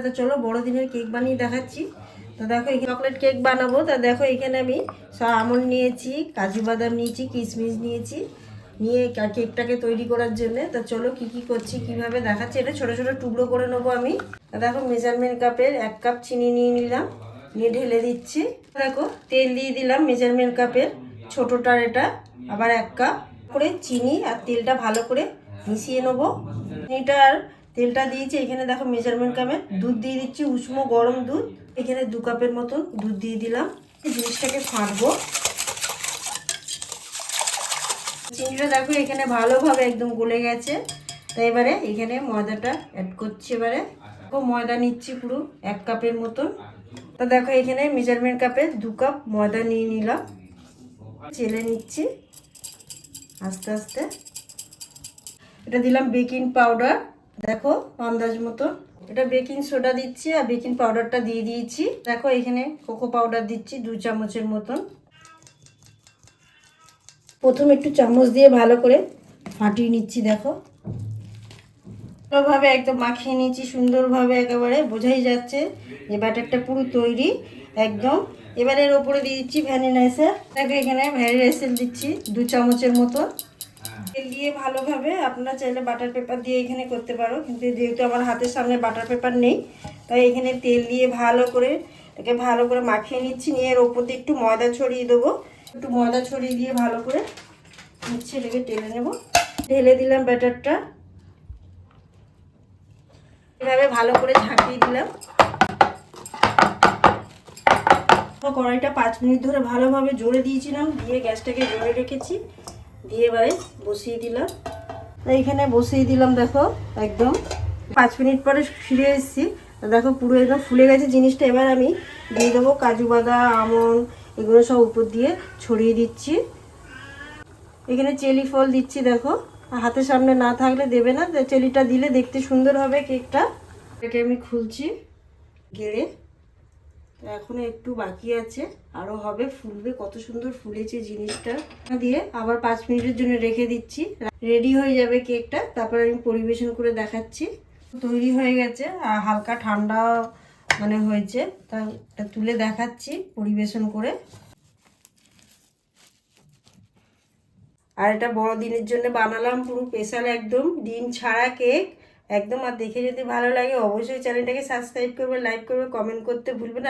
তো চলো বড়দিনের কেক বানিয়ে দেখাচ্ছি। তো দেখো এই চকলেট কেক বানাবো। তা দেখো এখানে আমি সব আমন্ড নিয়েছি, কাজু বাদাম নিয়েছি, কিশমিশ নিয়েছি, নিয়ে কেকটাকে তৈরি করার জন্য। তা চলো কি কি করছি কিভাবে দেখাচ্ছি। এটা ছোট ছোট টুকরো করে নেবো আমি। দেখো মেজারমেন্ট কাপের 1 কাপ চিনি নিয়ে নিলাম, নিয়ে ঢেলে দিচ্ছি। দেখো তেল দিয়ে দিলাম মেজারমেন্ট কাপের ছোটটার, এটা আবার 1 কাপ করে চিনি আর তেলটা ভালো করে মিশিয়ে নেবো। চিনিটা আর তেলটা দিয়েছি। এখানে দেখো মেজারমেন্ট কাপের দুধ দিয়ে দিচ্ছি, উষ্ণ গরম দুধ। এখানে 2 কাপের মতন দুধ দিয়ে দিলাম। জিনিসটাকে ফাটবো। চিনিটা দেখো এখানে ভালোভাবে একদম গলে গেছে। তাই এবারে এখানে ময়দাটা অ্যাড করছি। এবারে ময়দা নিচ্ছি পুরো 1 কাপের মতন। তো দেখো এখানে মেজারমেন্ট কাপে 2 কাপ ময়দা নিয়ে নিলাম, চেলে নিচ্ছি আস্তে আস্তে। এটা দিলাম বেকিং পাউডার, দেখো আন্দাজ মতো। এটা বেকিং সোডা দিচ্ছি আর বেকিং পাউডারটা দিয়ে দিয়েছি। দেখো এখানে কোকো পাউডার দিচ্ছি 2 চামচের মতন। প্রথমে একটু চামচ দিয়ে ভালো করে ফাটিয়ে নিচ্ছি। দেখো ভালোভাবে একদম মাখিয়ে নিচ্ছি সুন্দরভাবে, একেবারে বোঝাই যাচ্ছে যে ব্যাটারটা পুরো তৈরি একদম। এবারে এর ওপরে দিয়ে দিচ্ছি ভ্যানিলা এসেন্স। দেখো এখানে ভ্যানিলা এসেন্স দিচ্ছি 2 চামচের মতো। তেল দিয়ে ভালোভাবে, আপনারা চাইলে বাটার পেপার দিয়ে এখানে করতে পারো, কিন্তু যেহেতু আমার হাতের সামনে বাটার পেপার নেই, তাই এখানে তেল দিয়ে ভালো করে এটাকে ভালো করে মাখিয়ে নিচ্ছি। নিয়ে এর ওপর দিয়ে একটু ময়দা ছড়িয়ে দেবো। একটু ময়দা ছড়িয়ে দিয়ে ভালো করে নিচ্ছে, এটাকে টেলে নেব। ঢেলে দিলাম ব্যাটারটা, এভাবে ভালো করে ঝাঁকিয়ে দিলাম। কড়াইটা 5 মিনিট ধরে ভালোভাবে জোরে দিয়েছিলাম, দিয়ে গ্যাসটাকে জোরে রেখেছি, দিয়ে এবারে বসিয়ে দিলাম। এইখানে বসিয়ে দিলাম। দেখো একদম 5 মিনিট পরে ফিরে এসেছি। দেখো পুরো একদম ফুলে গেছে জিনিসটা। এবার আমি দিয়ে দেবো কাজু বাদাম, আমন্ড, এগুলো সব উপর দিয়ে ছড়িয়ে দিচ্ছি। এখানে চেরি ফল দিচ্ছি। দেখো হাতের সামনে না থাকলে দেবে না, চেরিটা দিলে দেখতে সুন্দর হবে কেকটা। এটাকে আমি খুলছি গেড়ে। এখনো একটু বাকি আছে, আরো হবে, ফুলবে। কত সুন্দর ফুলেছে জিনিসটা। দিয়ে আবার 5 মিনিটের জন্য রেখে দিচ্ছি। রেডি হয়ে যাবে কেকটা, তারপর আমি পরিবেশন করে দেখাচ্ছি। তৈরি হয়ে গেছে, হালকা ঠান্ডা মানে হয়েছে, তা তুলে দেখাচ্ছি পরিবেশন করে। আর এটা বড়দিনের জন্য বানালাম, পুরো স্পেশাল একদম ডিম ছাড়া কেক একদম। আর দেখে যদি ভালো লাগে অবশ্যই চ্যানেলটাকে সাবস্ক্রাইব করবে, লাইক করবে, কমেন্ট করতে ভুলবে না।